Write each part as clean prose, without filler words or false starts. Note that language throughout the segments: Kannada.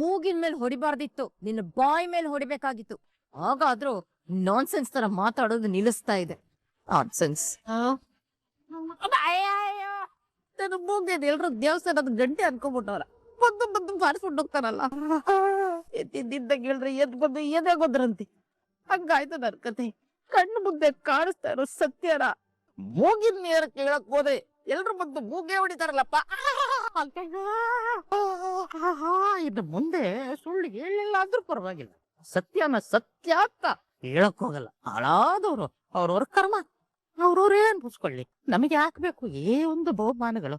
ಮೂಗಿನ ಮೇಲೆ ಹೊಡಿಬಾರ್ದಿತ್ತು, ನಿನ್ನ ಬಾಯ್ ಮೇಲೆ ಹೊಡಿಬೇಕಾಗಿತ್ತು. ಹಾಗಾದ್ರೂ ನಾನ್ಸೆನ್ಸ್ ತರ ಮಾತಾಡೋದು ನಿಲ್ಲಿಸ್ತಾ ಇದೆ. ನಾನ್ಸೆನ್ಸ್. ನನ್ನ ಮೂಗೇನು ಎಲ್ರು ದೇವಸ್ಥಾನದ ಗಂಟೆ ಅನ್ಕೊಂಡ್ಬಿಟ್ಟವ್ರ, ಬಂದು ಬಂದು ಬಾರಿಸ್ಬಿಟ್ಟು ಹೋಗ್ತಾರಲ್ಲ. ಎದ್ದಿದ್ದಾಗ ಹೇಳ್ರಿ ಎದ್ ಬಂದು ಎದಾಗೋದ್ರಂತೆ. ಹಂಗಾಯ್ತು ನನ್ ಕತೆ. ಕಣ್ಣು ಮುಂದೆ ಕಾಣಿಸ್ತಾ ಇರೋ ಸತ್ಯನ ಮೂಗಿನ ನೇರ ಕೇಳಕ್ ಹೋದ್ರೆ ಎಲ್ರು ಬಂದು ಮೂಗೇ ಹೊಡಿತಾರಲ್ಲಪ್ಪ. ಇನ್ನು ಮುಂದೆ ಸುಳ್ಳು ಹೇಳಿಲ್ಲ ಅಂದ್ರೂ ಪರವಾಗಿಲ್ಲ, ಸತ್ಯನ ಸತ್ಯ ಅಂತ ಹೇಳಕ್ ಹೋಗಲ್ಲ. ಹಾಳಾದವ್ರು ಅವ್ರವ್ರ ಕರ್ಮ, ಅವ್ರವ್ರೇ ಅನ್ಭವಿಸ್ಕೊಳ್ಳಿ. ನಮಗೆ ಹಾಕ್ಬೇಕು ಒಂದು ಬಹುಮಾನಗಳು.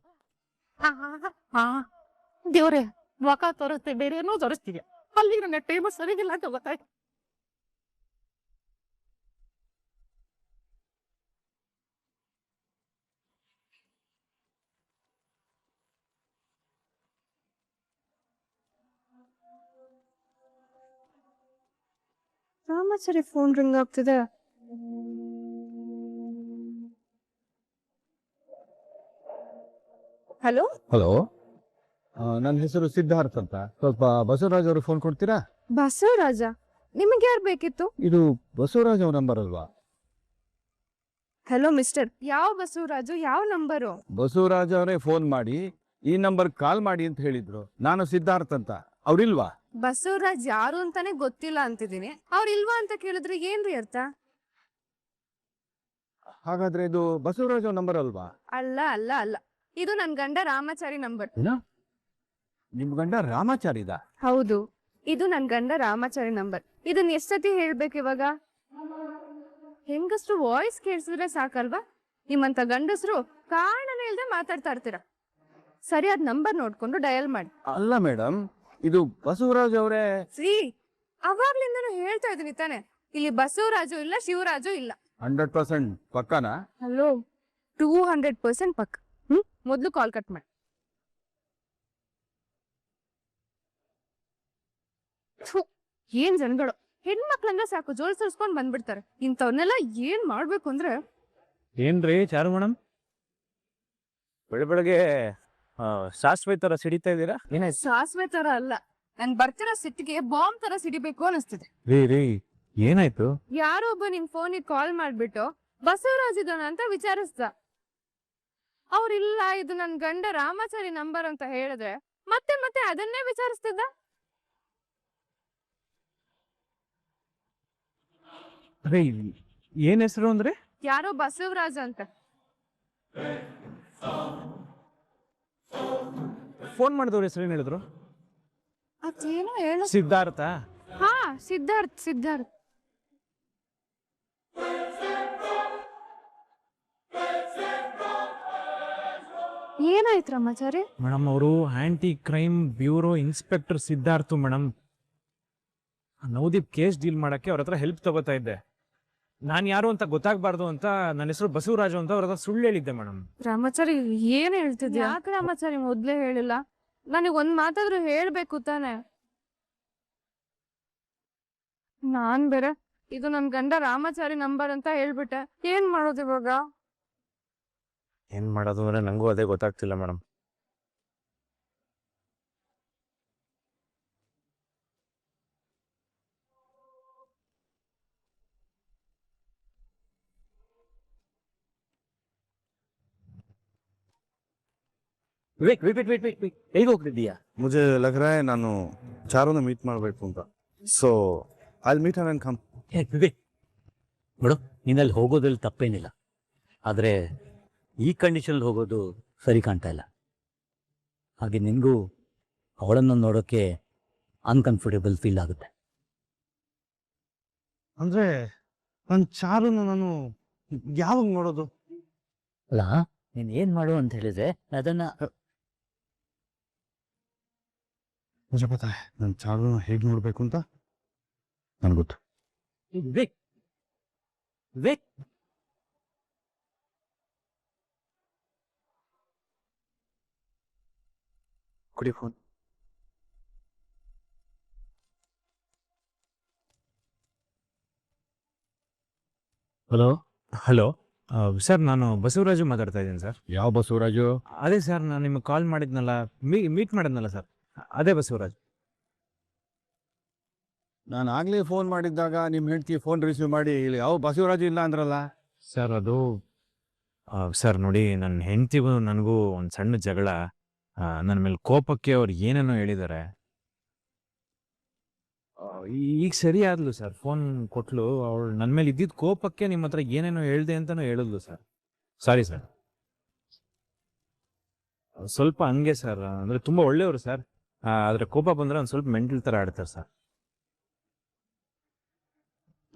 ದೇವ್ರೆ, ಮುಖ ತೋರಿಸ್ತೆ, ಬೇರೆ ಏನೋ ತೋರಿಸ್ತೀವಿ. ಅಲ್ಲಿ ನನ್ನ ಟೈಮ್ ಸರಿಗಿಲ್ಲ ಅಂತ ಗೊತ್ತಾಯ್ತು. ರಾಮಾಚಾರಿ ಫೋನ್ ರಿಂಗ್ ಆಗ್ತಿದೆ. ಹಲೋ ಹಲೋ, ನನ್ನ ಹೆಸರು ಸಿದ್ಧಾರ್ಥ್ ಅಂತ. ಸ್ವಲ್ಪ ಬಸವರಾಜ್ ಅವರು ಫೋನ್ ಕೊಡ್ತೀರಾ? ಬಸವರಾಜ? ನಿಮಗೆ ಯಾರು ಬೇಕಿತ್ತು? ಇದು ಬಸವರಾಜ್ ಅವ್ರ ನಂಬರ್ ಅಲ್ವಾ? ಹಲೋ ಮಿಸ್ಟರ್, ಯಾವ ಬಸವರಾಜು, ಯಾವ ನಂಬರು? ಬಸವರಾಜ್ ಅವರೇ ಫೋನ್ ಮಾಡಿ ಈ ನಂಬರ್ ಕಾಲ್ ಮಾಡಿ ಅಂತ ಹೇಳಿದ್ರು. ನಾನು ಸಿದ್ಧಾರ್ಥ್ ಅಂತ. ಅವ್ರಿಲ್ವಾ? ಬಸವರಾಜ್ ಯಾರು ಅಂತಾನೆ ಗೊತ್ತಿಲ್ಲ ಅಂತಿದ್ದೀನಿ. ಅವ್ರ ಇಲ್ವಾ ಅಂತ ಕೇಳಿದ್ರೆ ಏನ್ರಿ ಅರ್ಥ? ಹಾಗಾದ್ರೆ ಇದು ಬಸವರಾಜ್ ಅವ್ರ ನಂಬರ್ ಅಲ್ವಾ? ಅಲ್ಲ ಅಲ್ಲ ಅಲ್ಲ, ಇದು ನನ್ ಗಂಡ ರಾಮಾಚಾರಿ ನಂಬರ್. ನಿಮ್ ಗಂಡ ರಾಮಾಚಾರಿದ? ಹೌದು, ಇದು ನನ್ ಗಂಡ ರಾಮಾಚಾರಿ ನಂಬರ್. ಇದನ್ನ ಎಷ್ಟತಿ ಹೇಳ್ಬೇಕು ಇವಾಗ? ಹೆಂಗಸ್ರು ವಾಯ್ಸ್ ಕೇಳಿಸಿದ್ರೆ ಸಾಕಲ್ವಾ? ನಿಮ್ಮಂತ ಗಂಡಸ್ರು ಕಾರಣನೇ ಇಲ್ದೆ ಮಾತಾಡ್ತಾ ಇರ್ತೀರ. ಸರಿಯಾದ ನಂಬರ್ ನೋಡ್ಕೊಂಡು ಡಯಲ್ ಮಾಡಿ. ಅಲ್ಲ ಮೇಡಮ್, ಇದು ಬಸವರಾಜ್ ಅವರೇ. ಅವಾಗ್ಲಿಂದನೂ ಹೇಳ್ತಾ ಇದೀನಿ ತಾನೆ, ಇಲ್ಲಿ ಬಸವರಾಜು ಇಲ್ಲ, ಶಿವರಾಜು ಇಲ್ಲ. 100% ಪಕ್ಕಾನಾ? ಹಲೋ, 200% ಪಕ್ಕ. ಮೊದ್ಲು ಕಾಲ್ ಕಟ್ ಮಾಡಿ. ಏನ್ ಜನಗಳು, ಹೆಣ್ಮಕ್ಳಂದ್ರೆ ಸಾಕು ಜೋಲ್ ಸುರ್ಸ್ಕೊಂಡ್ ಬಂದ್ಬಿಡ್ತಾರೆ. ಇಂಥವ್ರನ್ನೆಲ್ಲ ಏನ್ ಮಾಡ್ಬೇಕು ಅಂದ್ರೆ. ಏನ್ರಿ ಚಾರು ಮೇಡಮ್, ಬೆಳಗ್ಗೆ ಸಾಸ್ವೆ ತರ ಸಿಡಿತಾ ಇದ್ದೀರಾ? ಸಾಸ್ವೆ ತರ ಅಲ್ಲ, ನನ್ ಬರ್ತಿರೋ ಸಿಟ್ಟಿಗೆ ಬಾಂಬ್ ತರ ಸಿಡಿಬೇಕು ಅನಿಸ್ತಿದೆ. ರೀ ಏನಾಯ್ತು? ಯಾರೋ ಒಬ್ಬ ನಿನ್ ಫೋನಿಗೆ ಕಾಲ್ ಮಾಡ್ಬಿಟ್ಟು ಬಸವರಾಜ್ ಇದ್ದಾನ ಅಂತ ವಿಚಾರಿಸ್ದ. ಅವ್ರಿಲ್ಲ, ಇದು ನನ್ ಗಂಡ ರಾಮಾಚಾರಿ ನಂಬರ್ ಅಂತ ಹೇಳಿದ್ರೆ ಮತ್ತೆ ಮತ್ತೆ ಅದನ್ನೇ ವಿಚಾರಿಸ್ತಿದ್ದ. ರೀ ಏನ್ ಹೆಸರು ಅಂದ್ರೆ? ಯಾರೋ ಬಸವರಾಜ್ ಅಂತ. ಫೋನ್ ಮಾಡಿದವ್ರ ಹೆಸರು ಏನ್ ಹೇಳಿದ್ರು? ಅದೇನೋ ಹೇಳ. ಸಿದ್ಧಾರ್ಥ? ಹಾ, ಸಿದ್ಧಾರ್ಥ್. ಸಿದ್ಧಾರ್ಥ್ ಏನಾಯ್ತು ರಾಮಾಚಾರಿ? ಮೇಡಮ್, ಅವರು anti crime bureau inspector Siddharth madam. Navdeep case deal ಮಾಡಕ್ಕೆ ಅವ್ರ ಹತ್ರ ಹೆಲ್ಪ್ ತಗೋತಾ ಇದ್ದೆ. ನಾನ್ ಯಾರು ಅಂತ ಗೊತ್ತಾಗ್ಬಾರ್ದು ಅಂತ ನನ್ನ ಹೆಸರು ಬಸವರಾಜು ಅಂತ ಅವ್ರ ಹತ್ರ ಸುಳ್ಳು ಹೇಳಿದ್ದೆ ಮೇಡಮ್. ರಾಮಾಚಾರಿ ಏನ್ ಹೇಳ್ತಿದ್ಯಾ? ಯಾಕೆ ರಾಮಾಚಾರಿ ಮೊದ್ಲೇ ಹೇಳಿಲ್ಲ? ನನಗ್ ಒಂದ್ ಮಾತಾದ್ರೂ ಹೇಳ್ಬೇಕು ತಾನೆ. ನಾನ್ ಬೇರೆ ಇದು ನನ್ ಗಂಡ ರಾಮಾಚಾರಿ ನಂಬರ್ ಅಂತ ಹೇಳ್ಬಿಟ್ಟೆ. ಏನ್ ಮಾಡೋದು ಇವಾಗ? ಏನ್ ಮಾಡೋದು ಅಂದ್ರೆ ನಂಗೂ ಅದೇ ಗೊತ್ತಾಗ್ತಿಲ್ಲ ಮೇಡಮ್. ವಿವೇಕ್ ವಿವೇಕ್ ವಿವೇಕ್ ವಿವೇಕ್ ಹೇಗೆ ಹೋಗ್ತಿದ್ದೀಯಾ? ಮುझे लग रहा है ನಾನು ಚಾರುನ ಮೀಟ್ ಮಾಡಬೇಕು ಅಂತ. So I will meet her and come. Vivek ಬಿಡು, ನೀನಲ್ಲಿ ಹೋಗೋದ್ರಲ್ಲಿ ತಪ್ಪೇನಿಲ್ಲ, ಆದರೆ ಈ ಕಂಡೀಷನಲ್ಲಿ ಹೋಗೋದು ಸರಿ ಕಾಣ್ತಾ ಇಲ್ಲ. ಹಾಗೆ ನಿನಗೂ ಅವಳನ್ನು ನೋಡೋಕ್ಕೆ ಅನ್ಕಂಫರ್ಟೇಬಲ್ ಫೀಲ್ ಆಗುತ್ತೆ. ಅಂದ್ರೆ ನನ್ನ ಚಾರುನ ನಾನು ಯಾವಾಗ ನೋಡೋದು? ಅಲ್ಲ, ನೀನು ಏನು ಮಾಡು ಅಂತ ಹೇಳಿದ್ರೆ ಅದನ್ನ. ಮುझे पता है ನನ್ನ ಚಾರುನ ಹೇಗೆ ನೋಡ್ಬೇಕು ಅಂತ ನನಗೆ ಗೊತ್ತು. ವಿವೇಕ್ ವಿವೇಕ್ ಕೊಡಿ ಫೋನ್. ಹಲೋ ಹಲೋ ಸರ್, ನಾನು ಬಸವರಾಜು ಮಾತಾಡ್ತಾ ಇದ್ದೀನಿ ಸರ್. ಯಾವ ಬಸವರಾಜು? ಅದೇ ಸರ್, ನಾನು ನಿಮಗೆ ಕಾಲ್ ಮಾಡಿದ್ನಲ್ಲ, ಮೀಟ್ ಮಾಡಿದ್ನಲ್ಲ ಸರ್, ಅದೇ ಬಸವರಾಜ್. ನಾನು ಆಗಲೇ ಫೋನ್ ಮಾಡಿದ್ದಾಗ ನಿಮ್ಮ ಹೆಂಡತಿ ಫೋನ್ ರಿಸೀವ್ ಮಾಡಿ ಇಲ್ಲಿ ಯಾವ ಬಸವರಾಜು ಇಲ್ಲ ಅಂದ್ರಲ್ಲ. ಸರ್ ಅದು ಸರ್ ನೋಡಿ, ನನ್ನ ಹೆಂಡ್ತಿಗೂ ನನಗೂ ಒಂದು ಸಣ್ಣ ಜಗಳ. ನನ್ನ ಮೇಲೆ ಕೋಪಕ್ಕೆ ಅವ್ರು ಏನೇನೋ ಹೇಳಿದ್ದಾರೆ. ಈಗ ಸರಿ ಆದ್ಲು ಸರ್, ಫೋನ್ ಕೊಟ್ಲು. ಅವಳು ನನ್ನ ಮೇಲೆ ಇದ್ದಿದ್ದ ಕೋಪಕ್ಕೆ ನಿಮ್ಮ ಹತ್ರ ಏನೇನೋ ಹೇಳ್ದೆ ಅಂತಲೂ ಹೇಳಿದ್ಲು ಸರ್. Sorry sir. ಸ್ವಲ್ಪ ಹಂಗೆ ಸರ್, ಅಂದರೆ ತುಂಬ ಒಳ್ಳೆಯವರು ಸರ್. ಆದರೆ ಕೋಪ ಬಂದರೆ ಒಂದು ಸ್ವಲ್ಪ ಮೆಂಟಲ್ ಥರ ಆಡ್ತಾರೆ ಸರ್.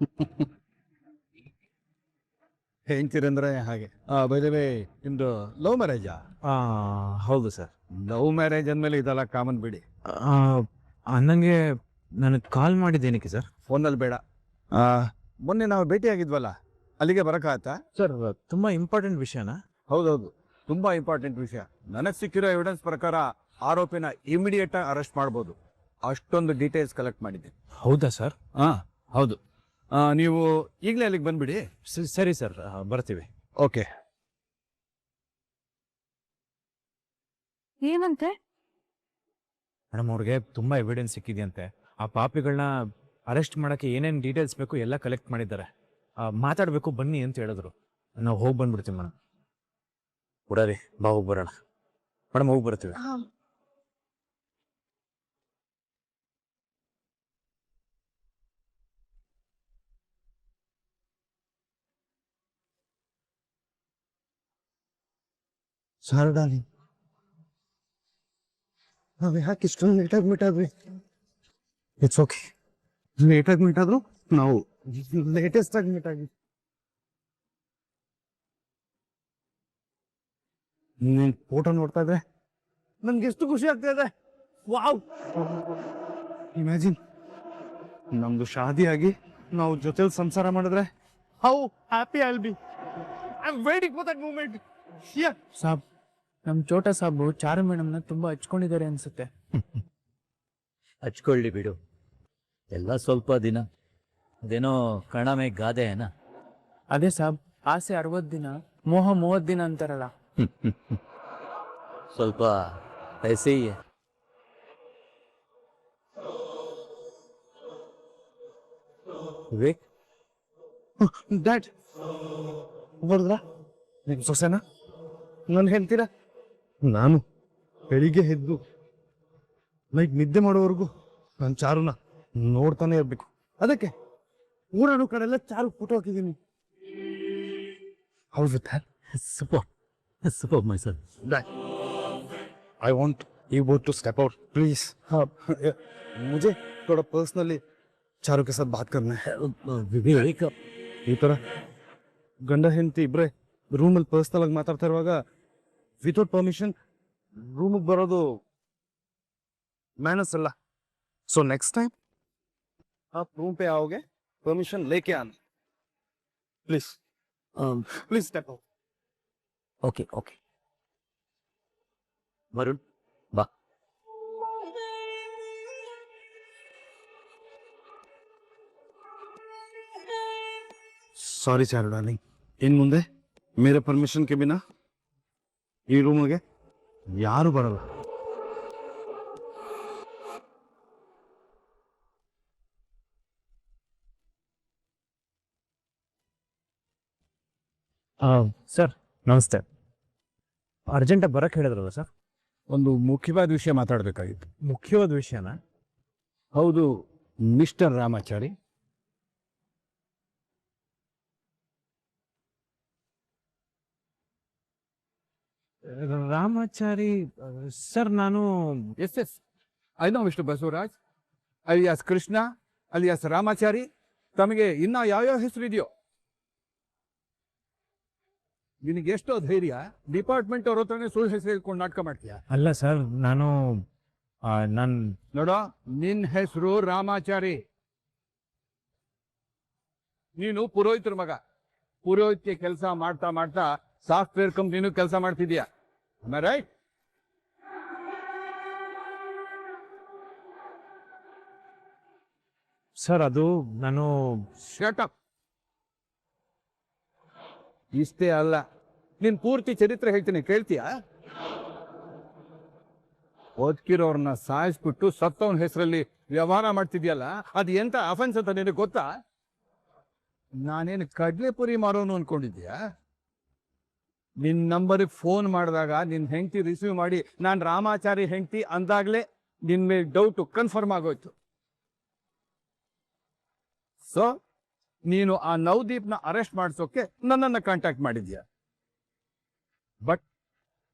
ಹೆಂಡ್ತಿರಂದ್ರೆ ಹಾಗೆ. ಬೈ ದ ವೇ, ನಿಮ್ದು ಲವ್ ಮ್ಯಾರೇಜಾ? ಹೌದು ಸರ್. ಲವ್ ಮ್ಯಾರೇಜ್ ಅಂದಮೇಲೆ ಇದೆಲ್ಲ ಕಾಮನ್ ಬಿಡಿ. ನನಗೆ ನನಗೆ ಕಾಲ್ ಮಾಡಿದ್ದೇನಕ್ಕೆ ಸರ್? ಫೋನಲ್ಲಿ ಬೇಡ. ಮೊನ್ನೆ ನಾವು ಭೇಟಿಯಾಗಿದ್ವಲ್ಲ, ಅಲ್ಲಿಗೆ ಬರೋಕ್ಕಾಗತ್ತಾ? ಸರ್ ತುಂಬ ಇಂಪಾರ್ಟೆಂಟ್ ವಿಷಯನಾ? ಹೌದೌದು, ತುಂಬ ಇಂಪಾರ್ಟೆಂಟ್ ವಿಷಯ. ನನಗೆ ಸಿಕ್ಕಿರೋ ಎವಿಡೆನ್ಸ್ ಪ್ರಕಾರ ಆರೋಪಿನ ಇಮಿಡಿಯೇಟ್ ಆಗಿ ಅರೆಸ್ಟ್ ಮಾಡ್ಬೋದು. ಅಷ್ಟೊಂದು ಡೀಟೇಲ್ಸ್ ಕಲೆಕ್ಟ್ ಮಾಡಿದ್ದೀನಿ. ಹೌದಾ ಸರ್? ಹೌದು. ನೀವು ಈಗಲೇ ಅಲ್ಲಿಗೆ ಬಂದ್ಬಿಡಿ. ಸರಿ ಸರ್, ಬರ್ತೀವಿ. ಓಕೆ. ಏನಂತೆ? ಮೇಡಮ್, ಅವ್ರಿಗೆ ತುಂಬ ಎವಿಡೆನ್ಸ್ ಸಿಕ್ಕಿದೆಯಂತೆ. ಆ ಪಾಪಿಗಳನ್ನ ಅರೆಸ್ಟ್ ಮಾಡೋಕ್ಕೆ ಏನೇನು ಡೀಟೇಲ್ಸ್ ಬೇಕು ಎಲ್ಲ ಕಲೆಕ್ಟ್ ಮಾಡಿದ್ದಾರೆ. ಮಾತಾಡಬೇಕು ಬನ್ನಿ ಅಂತ ಹೇಳಿದ್ರು. ನಾವು ಹೋಗಿ ಬಂದ್ಬಿಡ್ತೀವಿ ಮೇಡಮ್. ಬಿಡರಿ, ಬಾ ಹೋಗಿ ಬರೋಣ. ಮೇಡಮ್, ಹೋಗಿ ಬರ್ತೀವಿ. ಸಾರಿ ಡಾರ್ಲಿಂಗ್, ನಾವು ಯಾಕೆ ಇಷ್ಟೊಂದು ಲೇಟಾಗಿ ಮೀಟ್ ಆದ್ವಿ? It's okay. ಲೇಟಾಗಿ ಮೀಟ್ ಆದ್ರು ನಾವು ಲೇಟೆಸ್ಟ್ ಆಗಿ ಮೀಟ್ ಆಗಿ. ನೀನ್ ಫೋಟೋ ನೋಡ್ತಾ ಇದ್ರೆ ನನ್ಗೆ ಎಷ್ಟು ಖುಷಿ ಆಗ್ತಾ ಇದೆ. ವಾವ್, ಇಮ್ಯಾಜಿನ್ ನಮ್ದು ಶಾದಿ ಆಗಿ ನಾವು ಜೊತೆಲಿ ಸಂಸಾರ ಮಾಡಿದ್ರೆ how happy I will be. I am waiting for that moment. Saab, ನಮ್ ಚೋಟ ಸಾಬು ಚಾರು ಮೇಡಮ್ನ ತುಂಬಾ ಹಚ್ಕೊಂಡಿದ್ದಾರೆ ಅನ್ಸುತ್ತೆ. ಹಚ್ಕೊಳ್ಳಿ ಬಿಡು, ಎಲ್ಲ ಸ್ವಲ್ಪ ದಿನ. ಅದೇನೋ ಕಣಮೆ ಗಾದೆ ಏನ. ಅದೇ ಸಾಬ್, ಆಸೆ 60 ದಿನ, ಮೋಹ 30 ದಿನ ಅಂತಾರಲ್ಲ. ಸ್ವಲ್ಪ ಐಸೆ ಹಿ ಹೈ. ವಿವೇಕ್, ಡ್ಯಾಡ್ ಬರ್ದ್ರ? ನಿಮ್ ಸೊಸೆನಾ ನನ್ ಹೇಳ್ತೀರಾ? ನಾನು ಬೆಳಿಗ್ಗೆ ಎದ್ದು ನೈಟ್ ನಿದ್ದೆ ಮಾಡೋವರೆಗೂ ನಾನು ಚಾರುನ ನೋಡ್ತಾನೆ ಇರ್ಬೇಕು. ಅದಕ್ಕೆ ಊರನು ಕಡೆಲ್ಲ ಚಾರು ಫೋಟೋ ಹಾಕಿದ್ದೀನಿ. How with that? Super my son. I want you both to step out, please. हाँ, मुझे थोड़ा पर्सनली चारों के साथ बात करना है. ವಿವೇಕ್, ಈ ತರ ಗಂಡ ಹೆಂಡತಿ ಇಬ್ರೆ ರೂಮಲ್ಲಿ ಪರ್ಸನಲ್ ಆಗಿ ಮಾತಾಡ್ತಾ ಇರುವಾಗ ವಿತೌಟ್ ಪರ್ಮಿಷನ್ ರೂಮಿಗೆ ಬರೋದು मैनर्स अल्लाह. सो नेक्स्ट टाइम आप रूम पे आओगे, परमिशन लेके आना please. Please step out. Okay okay. Varun, ಬಾ. सॉरी चारू डार्लिंग, इन ಮುಂದೆ मेरे परमिशन के बिना ಈ ರೂಮಿಗೆ ಯಾರು ಬರಲ್ಲ. ಸರ್ ನಮಸ್ತೆ. ಅರ್ಜೆಂಟಾಗಿ ಬರಕ್ಕೆ ಹೇಳಿದ್ರಲ್ಲ ಸರ್? ಒಂದು ಮುಖ್ಯವಾದ ವಿಷಯ ಮಾತಾಡಬೇಕಾಗಿತ್ತು. ಮುಖ್ಯವಾದ ವಿಷಯನ? ಹೌದು, ಮಿಸ್ಟರ್ ರಾಮಾಚಾರಿ. ರಾಮಾಚಾರಿ ಸರ್, ನಾನು yes yes, I know mister Basavaraj alias Krishna alias Ramachari. ತಮಗೆ ಇನ್ನ ಯಾವ್ಯಾವ ಹೆಸರು ಇದೆಯೋ. ನಿನಗೆ ಎಷ್ಟೋ ಧೈರ್ಯ ಡಿಪಾರ್ಟ್ಮೆಂಟ್ ಅವ್ರ ಹತ್ರನೇ ಸುಳ್ಳು ಹೆಸರು ಹೇಳ್ಕೊಂಡು ನಾಟಕ ಮಾಡ್ತೀಯ. ಅಲ್ಲ ಸರ್, ನಾನು ನೋಡೋ, ನಿನ್ನ ಹೆಸರು ರಾಮಾಚಾರಿ. ನೀನು ಪುರೋಹಿತರ ಮಗ. ಪುರೋಹಿತ್ಯ ಕೆಲಸ ಮಾಡ್ತಾ ಮಾಡ್ತಾ ಸಾಫ್ಟ್ವೇರ್ ಕಂಪ್ನಿನೂ ಕೆಲಸ ಮಾಡ್ತಿದ್ಯಾ. ರೈಟ್? ಸರ್ ಅದು ನಾನು ಶಟ್ ಅಪ್. ಇಷ್ಟೇ ಅಲ್ಲ, ನಿನ್ ಪೂರ್ತಿ ಚರಿತ್ರೆ ಹೇಳ್ತೀನಿ, ಕೇಳ್ತೀಯಾ? ಬದುಕಿರೋರ್ನ ಸಾಯಿಸ್ಬಿಟ್ಟು ಸತ್ತವನ ಹೆಸರಲ್ಲಿ ವ್ಯವಹಾರ ಮಾಡ್ತಿದ್ಯಲ್ಲ ಅದು ಎಂತ ಅಫೆನ್ಸ್ ಅಂತ ನಿನಗೆ ಗೊತ್ತಾ? ನಾನೇನು ಕಡ್ಲೆಪುರಿ ಮಾರೋನು ಅನ್ಕೊಂಡಿದ್ಯಾ? ನಿನ್ ನಂಬರ್ಗೆ ಫೋನ್ ಮಾಡಿದಾಗ ನಿನ್ ಹೆಂಡತಿ ರಿಸೀವ್ ಮಾಡಿ ನಾನು ರಾಮಾಚಾರಿ ಹೆಂಡತಿ ಅಂದಾಗ್ಲೇ ನಿನ್ ಮೇಲೆ ಡೌಟ್ ಕನ್ಫರ್ಮ್ ಆಗೋಯ್ತು. ಸೊ ನೀನು ಆ ನವದೀಪ್ನ ಅರೆಸ್ಟ್ ಮಾಡಿಸೋಕೆ ನನ್ನನ್ನು ಕಾಂಟ್ಯಾಕ್ಟ್ ಮಾಡಿದ್ಯಾ. But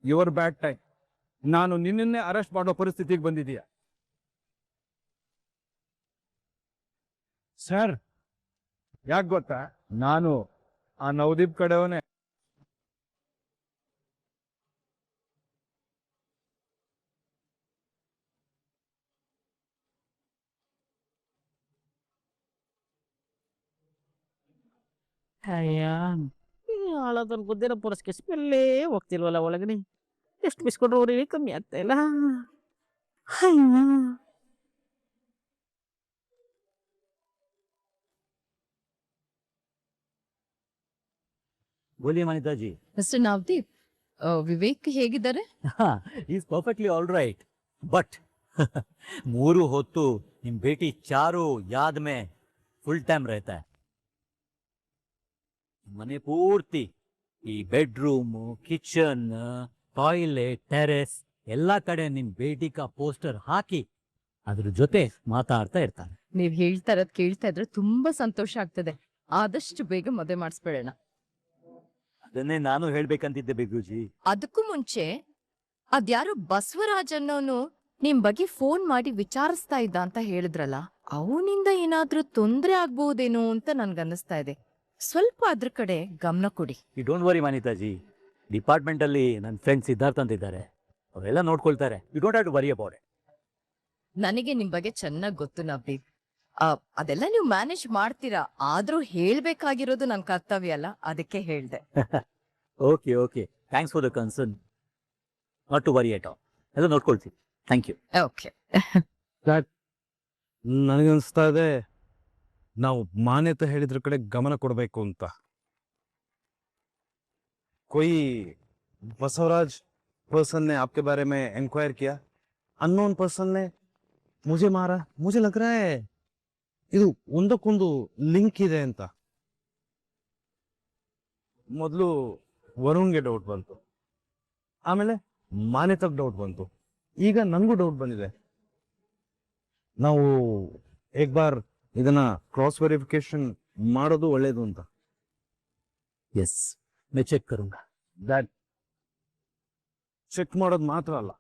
your bad time. ನಾನು ನಿನ್ನನ್ನೇ ಅರೆಸ್ಟ್ ಮಾಡೋ ಪರಿಸ್ಥಿತಿಗೆ ಬಂದಿದೀಯಾ. ಸರ್, ಯಾಕೆ ಗೊತ್ತಾ? ನಾನು ಆ ನವದೀಪ್ ಕಡೆಯವನೇ. ಹಾಳದನ್ ಬುದ್ಧಿನ ಪುರಸ್ಕರಿಸಿ ಎಲ್ಲೇ ಹೋಗ್ತಿಲ್ವಲ್ಲ ಒಳಗಡೆ. ಎಷ್ಟು ಬಿಸ್ಕೊಂಡ್ರು ಅವ್ರಿಗೆ ಕಮ್ಮಿ ಆಗ್ತಾ ಇಲ್ಲ. ಬೋಲಿ ಮನಿತಾಜಿ. ಮಿಸ್ಟರ್ ನವದೀಪ್, ವಿವೇಕ್ ಹೇಗಿದ್ದಾರೆ? Is perfectly all right. But 3 ಹೊತ್ತು ನಿಮ್ ಭೇಟಿ ಚಾರು ಯಾದ್ ಮೇ ಫುಲ್ ಟೈಮ್ रहता है. ಮನೆ ಪೂರ್ತಿ ಈ ಬೆಡ್ರೂಮು, ಕಿಚನ್, ಟಾಯ್ಲೆಟ್, ಟೆರೆಸ್ ಎಲ್ಲ ಕಡೆ ನಿಮ್ ಭೇಟಿ ಕಾ ಪೋಸ್ಟರ್ ಹಾಕಿ ಅದ್ರ ಜೊತೆ ಮಾತಾಡ್ತಾ ಇರ್ತಾನೆ. ನೀವ್ ಹೇಳ್ತಾ ಇರೋದ್ ಕೇಳ್ತಾ ಇದ್ರೆ ತುಂಬಾ ಸಂತೋಷ ಆಗ್ತದೆ. ಆದಷ್ಟು ಬೇಗ ಮದುವೆ ಮಾಡಿಸ್ಬಿಡೋಣ. ಅದನ್ನೇ ನಾನು ಹೇಳ್ಬೇಕಂತಿದ್ದೆ ಬಿಗುಜಿ. ಅದಕ್ಕೂ ಮುಂಚೆ ಅದ್ಯಾರೋ ಬಸವರಾಜ್ ಅನ್ನೋನು ನಿಮ್ ಬಗ್ಗೆ ಫೋನ್ ಮಾಡಿ ವಿಚಾರಿಸ್ತಾ ಇದ್ದ ಅಂತ ಹೇಳಿದ್ರಲ್ಲ, ಅವನಿಂದ ಏನಾದ್ರೂ ತೊಂದ್ರೆ ಆಗ್ಬಹುದೇನೋ ಅಂತ ನನ್ಗನ್ನಿಸ್ತಾ ಇದೆ. ಸ್ವಲ್ಪ ಅದ್ರ ಕಡೆ ಗಮನ ಕೊಡಿ. ಯು ಡೋಂಟ್ ವರಿ ಮನಿತಾಜಿ. ಡಿಪಾರ್ಟ್ಮೆಂಟ್ ಅಲ್ಲಿ ನನ್ನ ಫ್ರೆಂಡ್ ಸಿದ್ಧಾರ್ಥ ಅಂತಿದ್ದಾರೆ, ಅವರೆಲ್ಲ ನೋಡ್ಕೊಳ್ತಾರೆ. You don't have to worry about it. ನನಗೆ ನಿಮ್ ಬಗ್ಗೆ ಚೆನ್ನಾಗ್ ಗೊತ್ತು ನವದೀಪ್. ಅದೆಲ್ಲ ನೀವು ಮ್ಯಾನೇಜ್ ಮಾಡ್ತೀರಾ. ಆದ್ರೂ ಹೇಳ್ಬೇಕಾಗಿರೋದು ನನ್ ಕರ್ತವ್ಯ ಅಲ್ಲ, ಅದಕ್ಕೆ ಹೇಳ್ದೆ. Okay okay, thanks for the concern. Not to worry at all. ಎಲ್ಲ ನೋಡ್ಕೊಳ್ತೀವಿ. Thank you. ಓಕೆ. ನನಗನ್ಸ್ತಾ ಇದೆ ನಾವು ಮಾನ್ಯತೆ ಹೇಳಿದ್ರ ಕಡೆ ಗಮನ ಕೊಡಬೇಕು ಅಂತ. कोई बसवराज पर्सन ने आपके बारे में इंक्वायर किया? अननोन पर्सन ने मुझे मारा. मुझे लग रहा है ಇದು ಒಂದಕ್ಕೊಂದು ಲಿಂಕ್ ಇದೆ ಅಂತ. ಮೊದಲು ವರುಣ್ಗೆ ಡೌಟ್ ಬಂತು, ಆಮೇಲೆ ಮಾನ್ಯತೆಗೆ ಡೌಟ್ ಬಂತು, ಈಗ ನನಗೂ ಡೌಟ್ ಬಂದಿದೆ. ನಾವು ಏಕ್ ಬಾರ್ ಇದನ್ನ ಕ್ರಾಸ್ ವೆರಿಫಿಕೇಶನ್ ಮಾಡೋದು ಒಳ್ಳೇದು ಅಂತ. ಎಸ್, ಮೇ ಚೆಕ್ ಕरूंगा. ದಟ್ ಚೆಕ್ ಮಾಡೋದು ಮಾತ್ರ ಅಲ್ಲ,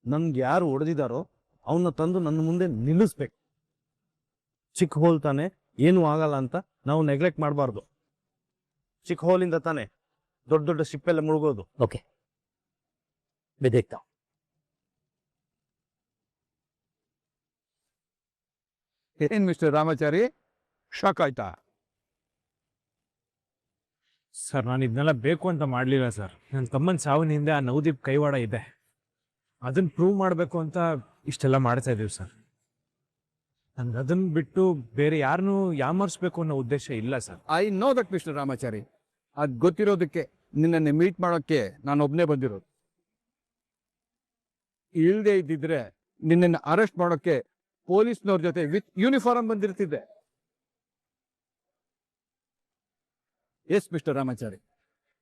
ನನ್ಗೆ ಯಾರು ಹೊಡೆದಿದ್ದಾರೋ ಅವನ್ನ ತಂದು ನನ್ನ ಮುಂದೆ ನಿಲ್ಲಿಸ್ಬೇಕು. ಚಿಕ್ಕ ಹೋಲ್ ತಾನೆ, ಏನೂ ಆಗಲ್ಲ ಅಂತ ನಾವು ನೆಗ್ಲೆಕ್ಟ್ ಮಾಡಬಾರ್ದು. ಚಿಕ್ಕ ಹೋಲಿಂದ ತಾನೆ ದೊಡ್ಡ ದೊಡ್ಡ ಶಿಪ್ಪೆಲ್ಲ ಮುಳುಗೋದು. ಓಕೆ, ಬೇದೇಕ್ತಾ. ಏನ್ ಮಿಸ್ಟರ್ ರಾಮಾಚಾರಿ, ಶಾಕ್ ಆಯ್ತಾ? ಸರ್, ನಾನು ಇದನ್ನೆಲ್ಲ ಬೇಕು ಅಂತ ಮಾಡಲಿಲ್ಲ ಸರ್. ನನ್ನ ತಮ್ಮನ ಸಾವಿನ ಹಿಂದೆ ಆ ನವದೀಪ್ ಕೈವಾಡ ಇದೆ. ಅದನ್ನ ಪ್ರೂವ್ ಮಾಡಬೇಕು ಅಂತ ಇಷ್ಟೆಲ್ಲ ಮಾಡ್ತಾ ಇದೀವಿ ಸರ್. ನನ್ಗೆ ಅದನ್ನ ಬಿಟ್ಟು ಬೇರೆ ಯಾರನ್ನೂ ಯಾಮರ್ಸ್ಬೇಕು ಅನ್ನೋ ಉದ್ದೇಶ ಇಲ್ಲ sir. I know that mister Ramachari. ಅದು ಗೊತ್ತಿರೋದಕ್ಕೆ ನಿನ್ನನ್ನು ಮೀಟ್ ಮಾಡೋಕ್ಕೆ ನಾನು ಒಬ್ಬನೇ ಬಂದಿರೋದು. ಇಲ್ಲದೆ ಇದ್ದಿದ್ರೆ ನಿನ್ನನ್ನು ಅರೆಸ್ಟ್ ಮಾಡೋಕ್ಕೆ ಪೊಲೀಸ್ನವ್ರ ಜೊತೆ ವಿತ್ ಯೂನಿಫಾರ್ಮ್ ಬಂದಿರ್ತಿದ್ದೆ. ಎಸ್ ಮಿಸ್ಟರ್ ರಾಮಾಚಾರಿ,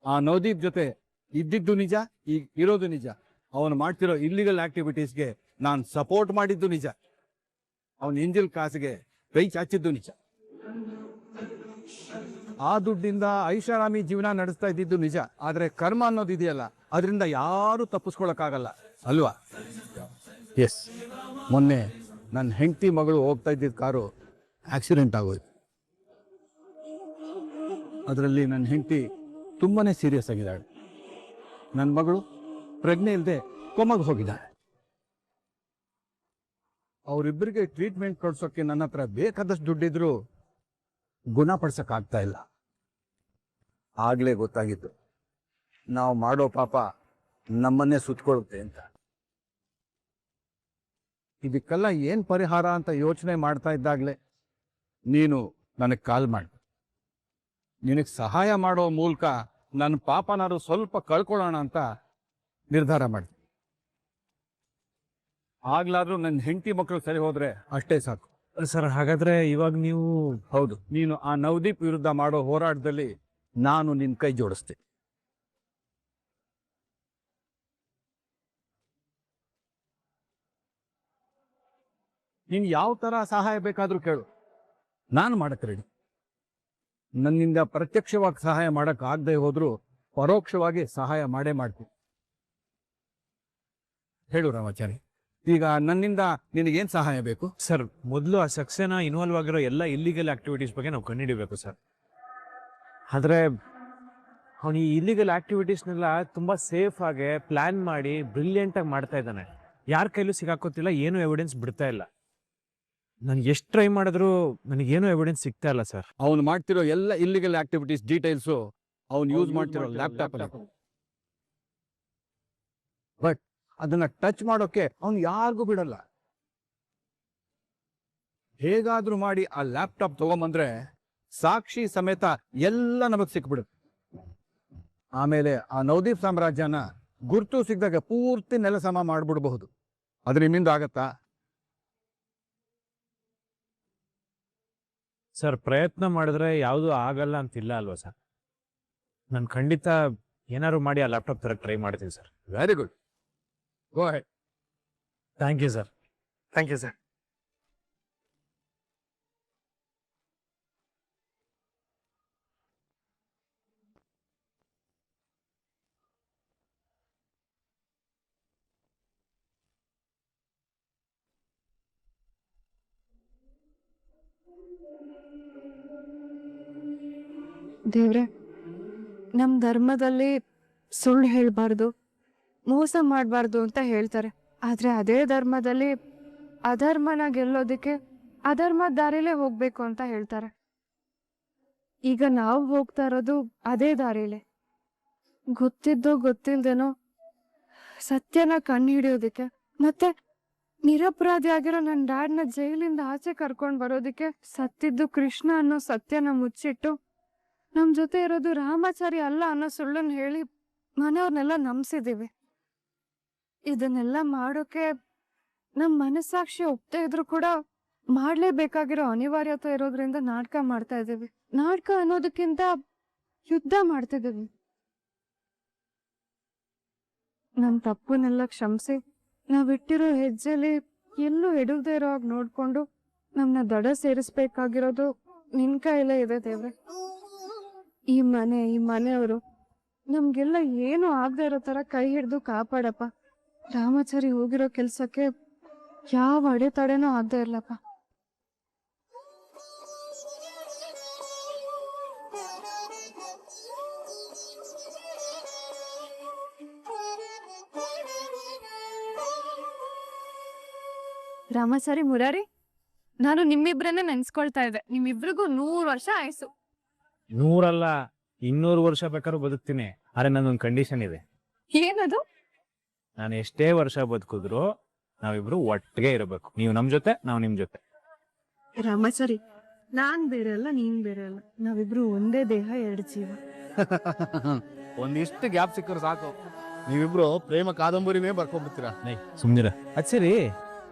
ಆ ನವದೀಪ್ ಜೊತೆ ಇದ್ದಿದ್ದು ನಿಜ, ಈಗ ಇರೋದು ನಿಜ. ಅವನು ಮಾಡ್ತಿರೋ ಇಲ್ಲಿಗಲ್ ಆಕ್ಟಿವಿಟೀಸ್ಗೆ ನಾನು ಸಪೋರ್ಟ್ ಮಾಡಿದ್ದು ನಿಜ. ಅವನ ಇಂಜಿಲ್ ಕಾಸಿಗೆ ಕೈ ಚಾಚಿದ್ದು ನಿಜ. ಆ ದುಡ್ಡಿಂದ ಐಷಾರಾಮಿ ಜೀವನ ನಡೆಸ್ತಾ ಇದ್ದಿದ್ದು ನಿಜ. ಆದರೆ ಕರ್ಮ ಅನ್ನೋದು ಇದೆಯಲ್ಲ, ಅದರಿಂದ ಯಾರೂ ತಪ್ಪಿಸ್ಕೊಳಕ್ಕಾಗಲ್ಲ ಅಲ್ವಾ? ಎಸ್, ಮೊನ್ನೆ ನನ್ನ ಹೆಂಡತಿ ಮಗಳು ಹೋಗ್ತಾ ಇದ್ದಿದ್ದ ಕಾರು ಆಕ್ಸಿಡೆಂಟ್ ಆಗೋಯ್ತು. ಅದರಲ್ಲಿ ನನ್ನ ಹೆಂಡತಿ ತುಂಬಾನೇ ಸೀರಿಯಸ್ ಆಗಿದ್ದಾಳೆ. ನನ್ನ ಮಗಳು ಪ್ರಜ್ಞೆ ಇಲ್ಲದೆ ಕೊಮಗೆ ಹೋಗಿದ್ದಾಳೆ. ಅವರಿಬ್ಬರಿಗೆ ಟ್ರೀಟ್ಮೆಂಟ್ ಕೊಡ್ಸೋಕ್ಕೆ ನನ್ನ ಹತ್ರ ಬೇಕಾದಷ್ಟು ದುಡ್ಡಿದ್ರು ಗುಣಪಡಿಸೋಕ್ಕಾಗ್ತಾ ಇಲ್ಲ. ಆಗ್ಲೇ ಗೊತ್ತಾಗಿತ್ತು ನಾವು ಮಾಡೋ ಪಾಪ ನಮ್ಮನ್ನೇ ಸುತ್ಕೊಳ್ಳುತ್ತೆ ಅಂತ. ಇದಕ್ಕೆಲ್ಲ ಏನು ಪರಿಹಾರ ಅಂತ ಯೋಚನೆ ಮಾಡ್ತಾ ಇದ್ದಾಗಲೇ ನೀನು ನನಗೆ ಕಾಲ್ ಮಾಡಿ ನಿನಗೆ ಸಹಾಯ ಮಾಡೋ ಮೂಲಕ ನನ್ನ ಪಾಪನಾದ್ರು ಸ್ವಲ್ಪ ಕಳ್ಕೊಳ್ಳೋಣ ಅಂತ ನಿರ್ಧಾರ ಮಾಡಿದೆ. ಆಗ್ಲಾದ್ರೂ ನನ್ನ ಹೆಂಡತಿ ಮಕ್ಕಳು ಸರಿ ಹೋದ್ರೆ ಅಷ್ಟೇ ಸಾಕು. ಸರ್ ಹಾಗಾದ್ರೆ ಇವಾಗ ನೀವು ಹೌದು, ನೀನು ಆ ನವದೀಪ್ ವಿರುದ್ಧ ಮಾಡೋ ಹೋರಾಟದಲ್ಲಿ ನಾನು ನಿನ್ನ ಕೈ ಜೋಡಿಸ್ತೆ. ನೀನು ಯಾವ ತರ ಸಹಾಯ ಬೇಕಾದ್ರೂ ಕೇಳು, ನಾನು ಮಾಡಕ್ಕೆ ರೆಡಿ. ನನ್ನಿಂದ ಪ್ರತ್ಯಕ್ಷವಾಗಿ ಸಹಾಯ ಮಾಡಕ್ ಆಗದೆ ಹೋದ್ರೂ ಪರೋಕ್ಷವಾಗಿ ಸಹಾಯ ಮಾಡೇ ಮಾಡ್ತೀನಿ. ಹೇಳು ರಾಮಾಚಾರಿ, ಈಗ ನನ್ನಿಂದ ನಿನಗೇನ್ ಸಹಾಯ ಬೇಕು? ಸರ್ ಮೊದಲು ಆ ಸಕ್ಸೇನಾ ಇನ್ವಾಲ್ವ್ ಆಗಿರೋ ಎಲ್ಲ ಇಲ್ಲಿಗಲ್ ಆಕ್ಟಿವಿಟೀಸ್ ಬಗ್ಗೆ ನಾವು ಕಂಡುಹಿಡಿಬೇಕು ಸರ್. ಆದರೆ ಅವನು ಈ ಇಲ್ಲಿಗಲ್ ಆಕ್ಟಿವಿಟೀಸ್ನೆಲ್ಲ ತುಂಬ ಸೇಫ್ ಆಗಿ ಪ್ಲಾನ್ ಮಾಡಿ ಬ್ರಿಲಿಯಂಟಾಗಿ ಮಾಡ್ತಾ ಇದ್ದಾನೆ. ಯಾರ ಕೈಲೂ ಸಿಗಾಕೋತಿಲ್ಲ, ಏನೂ ಎವಿಡೆನ್ಸ್ ಬಿಡ್ತಾ ಇಲ್ಲ. ನಾನು ಎಷ್ಟು ಟ್ರೈ ಮಾಡಿದ್ರು ನನಗೇನು ಎವಿಡೆನ್ಸ್ ಸಿಗ್ತಾ ಇಲ್ಲ ಸರ್. ಅವನು ಮಾಡ್ತಿರೋ ಎಲ್ಲ ಇಲ್ಲಿಗಲ್ ಆಕ್ಟಿವಿಟೀಸ್ ಡೀಟೇಲ್ಸು ಅವನು ಯೂಸ್ ಮಾಡ್ತಿರೋ ಲ್ಯಾಪ್ಟಾಪ್ ಅಲ್ಲಿ. ಬಟ್ ಅದನ್ನ ಟಚ್ ಮಾಡೋಕೆ ಅವನು ಯಾರಿಗೂ ಬಿಡಲ್ಲ. ಹೇಗಾದ್ರೂ ಮಾಡಿ ಆ ಲ್ಯಾಪ್ಟಾಪ್ ತಗೊಂಬಂದ್ರೆ ಸಾಕ್ಷಿ ಸಮೇತ ಎಲ್ಲ ನಮಗ್ ಸಿಕ್ಬಿಡುತ್ತೆ. ಆಮೇಲೆ ಆ ನವದೀಪ್ ಸಾಮ್ರಾಜ್ಯನ ಗುರ್ತು ಸಿಗ್ದಾಗ ಪೂರ್ತಿ ನೆಲಸಮ ಮಾಡ್ಬಿಡ್ಬಹುದು. ಅದು ನಿಮ್ಮಿಂದ ಆಗತ್ತಾ? ಸರ್ ಪ್ರಯತ್ನ ಮಾಡಿದ್ರೆ ಯಾವುದೂ ಆಗಲ್ಲ ಅಂತಿಲ್ಲ ಅಲ್ವಾ ಸರ್? ನಾನು ಖಂಡಿತ ಏನಾದ್ರು ಮಾಡಿ ಆ ಲ್ಯಾಪ್ಟಾಪ್ ತರಕ್ಕೆ ಟ್ರೈ ಮಾಡ್ತೀನಿ ಸರ್. Very good, go ahead. Thank you sir. Thank you sir. ದೇವ್ರೆ, ನಮ್ಮ ಧರ್ಮದಲ್ಲಿ ಸುಳ್ಳು ಹೇಳ್ಬಾರ್ದು, ಮೋಸ ಮಾಡಬಾರ್ದು ಅಂತ ಹೇಳ್ತಾರೆ. ಆದ್ರೆ ಅದೇ ಧರ್ಮದಲ್ಲಿ ಅಧರ್ಮನ ಗೆಲ್ಲೋದಕ್ಕೆ ಅಧರ್ಮದ ದಾರಿಲೇ ಹೋಗ್ಬೇಕು ಅಂತ ಹೇಳ್ತಾರೆ. ಈಗ ನಾವು ಹೋಗ್ತಾ ಇರೋದು ಅದೇ ದಾರಿಲೇ. ಗೊತ್ತಿದ್ದೋ ಗೊತ್ತಿಲ್ದೇನೋ ಸತ್ಯನ ಕಂಡು ಹಿಡಿಯೋದಕ್ಕೆ, ಮತ್ತೆ ನಿರಪರಾಧಿ ಆಗಿರೋ ನನ್ನ ಡ್ಯಾಡ್ನ ಜೈಲಿಂದ ಆಚೆ ಕರ್ಕೊಂಡು ಬರೋದಕ್ಕೆ ಸತ್ತಿದ್ದು ಕೃಷ್ಣ ಅನ್ನೋ ಸತ್ಯನ ಮುಚ್ಚಿಟ್ಟು ನಮ್ ಜೊತೆ ಇರೋದು ರಾಮಾಚಾರಿ ಅಲ್ಲ ಅನ್ನೋ ಸುಳ್ಳನ್ನು ಹೇಳಿ ಮನೆಯವ್ರನ್ನೆಲ್ಲ ನಂಬಿಸಿದೀವಿ. ಇದನ್ನೆಲ್ಲ ಮಾಡೋಕೆ ನಮ್ ಮನಸ್ಸಾಕ್ಷಿ ಒಪ್ತಾ ಇದ್ರು ಕೂಡ ಮಾಡ್ಲೇಬೇಕಾಗಿರೋ ಅನಿವಾರ್ಯತೆ ಇರೋದ್ರಿಂದ ನಾಟಕ ಮಾಡ್ತಾ ಇದೀವಿ. ನಾಟಕ ಅನ್ನೋದಕ್ಕಿಂತ ಯುದ್ಧ ಮಾಡ್ತಿದೀವಿ. ನಮ್ ತಪ್ಪನ್ನೆಲ್ಲ ಕ್ಷಮಿಸಿ ನಾವಿಟ್ಟಿರೋ ಹೆಜ್ಜೆಲಿ ಎಲ್ಲೂ ಎಡಗದೆ ಇರೋ ಹಾಗೆ ನೋಡ್ಕೊಂಡು ನಮ್ನ ದಡ ಸೇರಿಸ್ಬೇಕಾಗಿರೋದು ನಿನ್ ಕೈಲೇ ಇದೆ ದೇವ್ರೆ. ಈ ಮನೆಯವರು ನಮ್ಗೆಲ್ಲ ಏನು ಆಗದೆ ಇರೋ ತರ ಕೈ ಹಿಡ್ದು ಕಾಪಾಡಪ್ಪ. ರಾಮಾಚಾರಿ ಹೋಗಿರೋ ಕೆಲ್ಸಕ್ಕೆ ಯಾವ ಅಡೆತಡೆನೂ ಆಗದೆ ಇರ್ಲಪ್ಪ. ರಾಮಾಚಾರಿ, ಮುರಾರಿ, ನಾನು ನಿಮ್ಮಿಬ್ರನ್ನೇ ನೆನ್ಸ್ಕೊಳ್ತಾ ಇದ್ದೆ. ನಿಮ್ಮಿಬ್ರಿಗೂ 100 ವರ್ಷ ಆಯ್ಸು. 100 ಅಲ್ಲ, 200 ವರ್ಷ ಬೇಕಾದ್ರೂ ಬದುಕ್ತೀನಿ. ಆದ್ರೆ ನನ್ನೊಂದು ಕಂಡೀಷನ್ ಇದೆ. ಏನದು? ನಾನು ಎಷ್ಟೇ ವರ್ಷ ಬದುಕಿದ್ರು ನಾವಿಬ್ರು ಒಟ್ಟಿಗೆ ಇರಬೇಕು. ನೀವು ನಮ್ ಜೊತೆ, ನಾವು ನಿಮ್ ಜೊತೆ. ರಾಮಾಚಾರಿ, ನಾನ್ ಬೇರೆ ಅಲ್ಲ, ನೀನ್ ಬೇರೆ ಅಲ್ಲ. ನಾವಿಬ್ರು ಒಂದೇ ದೇಹ, 2 ಜೀವ. ಒಂದಿಷ್ಟು ಗ್ಯಾಪ್ ಸಿಕ್ಕರು ಸಾಕು, ನೀವಿಬ್ರು ಪ್ರೇಮ ಕಾದಂಬರಿನೇ ಬರ್ಕೊಂಡ್ಬಿಡ್ತೀರಾ. ಸುಮ್ನಿರ. ಅದ್ ಸರಿ,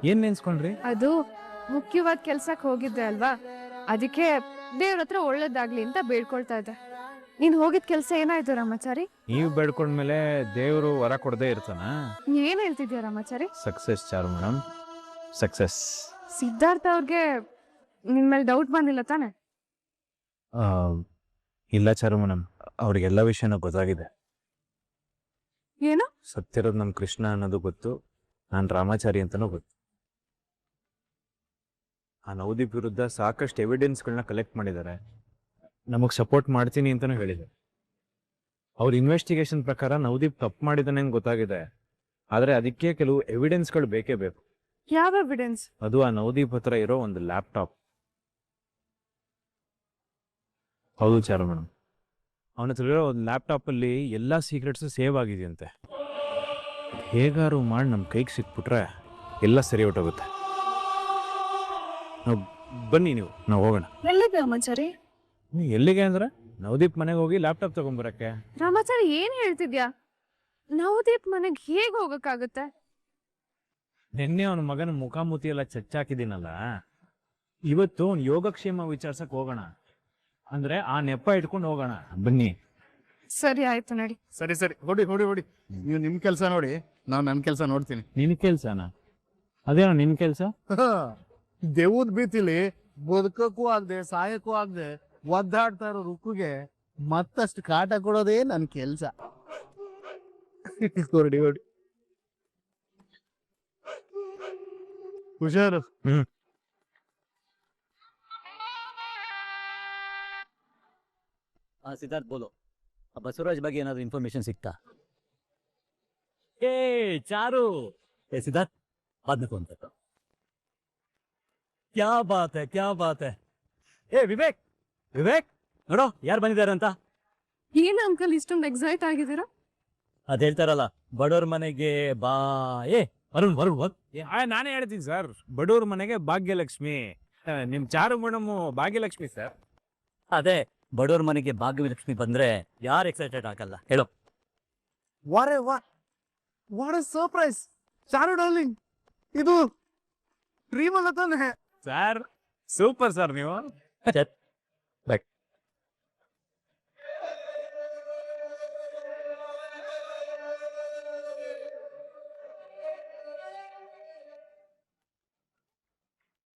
ಏನ್ ನೆನ್ಸ್ಕೊಂಡ್ರಿ? ಅದು ಮುಖ್ಯವಾದ ಕೆಲ್ಸಕ್ಕೆ ಹೋಗಿದ್ದೆ ಅಲ್ವಾ, ಅದಕ್ಕೆ ದೇವ್ರ ಹತ್ರ ಒಳ್ಳೇದಾಗ್ಲಿ ಅಂತ ಬೇಡ್ಕೊಳ್ತಾ ಇದ್ದೆ. ನೀನ್ ಹೋಗಿದ್ ಕೆಲ್ಸ ಏನಾಯ್ತು ರಾಮಾಚಾರಿ? ನೀವು ಬೇಡ್ಕೊಂಡ್ಮೇಲೆ ದೇವ್ರು ವರ ಕೊಡದೇ ಇರ್ತಾನ? ಏನ್ ಹೇಳ್ತಿದ್ಯಾ ರಾಮಾಚಾರಿ? ಸಕ್ಸಸ್ ಚಾರು ಮೇಡಮ್, ಸಕ್ಸಸ್. ಸಿದ್ಧಾರ್ಥ ಅವ್ರಿಗೆ ನಿನ್ ಮೇಲೆ ಡೌಟ್ ಬಂದಿಲ್ಲ ತಾನೆ? ಇಲ್ಲ ಚಾರು ಮೇಡಮ್, ಅವ್ರಿಗೆಲ್ಲ ವಿಷಯನೂ ಗೊತ್ತಾಗಿದೆ. ಏನು? ಸತ್ತಿರೋದು ನಮ್ ಕೃಷ್ಣ ಅನ್ನೋದು ಗೊತ್ತು, ನಾನ್ ರಾಮಾಚಾರಿ ಅಂತನೂ ಗೊತ್ತು. ಆ ನವದೀಪ್ ವಿರುದ್ಧ ಸಾಕಷ್ಟು ಎವಿಡೆನ್ಸ್ಗಳನ್ನ ಕಲೆಕ್ಟ್ ಮಾಡಿದ್ದಾರೆ. ನಮಗ್ ಸಪೋರ್ಟ್ ಮಾಡ್ತೀನಿ ಅಂತಾನೂ ಹೇಳಿದೆ. ಅವ್ರ ಇನ್ವೆಸ್ಟಿಗೇಷನ್ ಪ್ರಕಾರ ನವದೀಪ್ ತಪ್ಪು ಮಾಡಿದಾನೆ ಗೊತ್ತಾಗಿದೆ. ಆದ್ರೆ ಅದಕ್ಕೆ ಕೆಲವು ಎವಿಡೆನ್ಸ್ಗಳು ಬೇಕೇ ಬೇಕು. ಯಾವ ಎವಿಡೆನ್ಸ್? ಅದು ಆ ನವದೀಪ್ ಹತ್ರ ಇರೋ ಒಂದು ಲ್ಯಾಪ್ಟಾಪ್. ಹೌದು ಚಾರು ಮೇಡಮ್, ಅವನ ಹತ್ರ ಇರೋ ಒಂದು ಲ್ಯಾಪ್ಟಾಪ್ ಅಲ್ಲಿ ಎಲ್ಲಾ ಸೀಕ್ರೆಟ್ಸ್ ಸೇವ್ ಆಗಿದೆಯಂತೆ. ಹೇಗಾರು ಮಾಡಿ ನಮ್ ಕೈಗೆ ಸಿಕ್ಬಿಟ್ರೆ ಎಲ್ಲ ಸರಿ ಹೊಟ್ಟೋಗುತ್ತೆ. ನಾವು ಬನ್ನಿ, ನಾವು ಹೋಗೋಣ. ಎಲ್ಲಿದೆ ರಾಮಾಚಾರಿ? ಎಲ್ಲಿಗೆ ಅಂದ್ರೆ ನವದೀಪ್ ಮನೆಗೆ ಹೋಗಿ ಲ್ಯಾಪ್ಟಾಪ್ ತಗೊಂಡ್ಬರಕ್ಕೆ. ರಾಮಾಚಾರಿ, ಏನ್ ಹೇಳ್ತಿದ್ಯಾ? ನವದೀಪ್ ಮನೆಗೆ ಹೇಗ್ ಹೋಗಕ್ಕಾಗುತ್ತೆ? ನಿನ್ನೆ ಅವನ ಮಗನ ಮುಖಾಮುಖಿ ಎಲ್ಲ ಚಚ್ಚಾಕಿದ್ದೀನಲ್ಲ, ಇವತ್ತು ಅವ್ನ ಯೋಗಕ್ಷೇಮ ವಿಚಾರ್ಸಕ್ ಹೋಗೋಣ. ಅಂದ್ರೆ ಆ ನೆಪ ಇಟ್ಕೊಂಡು ಹೋಗೋಣ. ಬನ್ನಿ. ಸರಿ ಆಯ್ತು ನಡಿ. ಸರಿ ಸರಿ, ಹೊಡಿ ಹೊಡಿ ಹೊಡಿ. ನೀವು ನಿಮ್ ಕೆಲಸ ನೋಡಿ, ನಾನು ನನ್ನ ಕೆಲಸ ನೋಡ್ತೀನಿ. ನಿನ್ ಕೆಲ್ಸನಾ? ಅದೇನೋ ನಿನ್ ಕೆಲ್ಸ? ದೇವದ್ ಬೀತಿಲಿ ಬದುಕಕ್ಕೂ ಆಗದೆ ಸಾಯಕ್ಕೂ ಆಗದೆ ಒದ್ದಾಡ್ತಾ ಇರೋ ರುಕ್ಕುಗೆ ಮತ್ತಷ್ಟು ಕಾಟ ಕೊಡೋದೇ ನನ್ನ ಕೆಲಸ. ಹೊಡಿ ಹೊಡಿ. ಹುಷಾರು. ಸಿದ್ಧಾರ್ಥ್ ಬೋಲೋ, ಬಸವರಾಜ್ ಬಗ್ಗೆ ಏನಾದ್ರು ಇನ್ಫಾರ್ಮೇಶನ್ ಸಿಗ್ತಾ? ಏ ಚಾರು, ಏ ಸಿದ್ಧಾರ್ಥ್, ಬಾದ್ನ ಫೋನ್ ತಗೋ. ಕ್ಯಾ ಬಾತ್ ಹೈ, ಕ್ಯಾ ಬಾತ್ ಹೈ. ಏ ವಿವೇಕ್, ವಿವೇಕ್ ನೋಡೋ ಯಾರು ಬಂದಿದ್ದಾರೆ ಅಂತ. ಏನ್ ಅಂಕಲ್ ಇಷ್ಟೊಂದು ಎಕ್ಸೈಟ್ ಆಗಿದ್ದೀರಾ? ಅದ್ ಹೇಳ್ತಾರಲ್ಲ, ಬಡವ್ರ ಮನೆಗೆ ಬಾ. ಏ ವರುಣ್ ವರುಣ್ ವರುಣ್. ನಾನೇ ಹೇಳ್ತೀನಿ ಸರ್, ಬಡವ್ರ ಮನೆಗೆ ಭಾಗ್ಯಲಕ್ಷ್ಮಿ. ನಿಮ್ ಚಾರು ಮೇಡಮ್ ಭಾಗ್ಯಲಕ್ಷ್ಮಿ ಸರ್. ಅದೇ ಬಡವ್ರ ಮನೆಗೆ ಭಾಗ್ಯಲಕ್ಷ್ಮಿ ಬಂದ್ರೆ ಯಾರು ಎಕ್ಸೈಟೆಡ್ ಆಗಲ್ಲ ಹೇಳೋ. ವಾರೆ ವಾ, what A surprise. Charu darling, ಇದು ಡ್ರೀಮ್ ಅಲ್ಲ ತಾನೆ? ಸರ್ ಸೂಪರ್ ಸರ್ ನೀವು.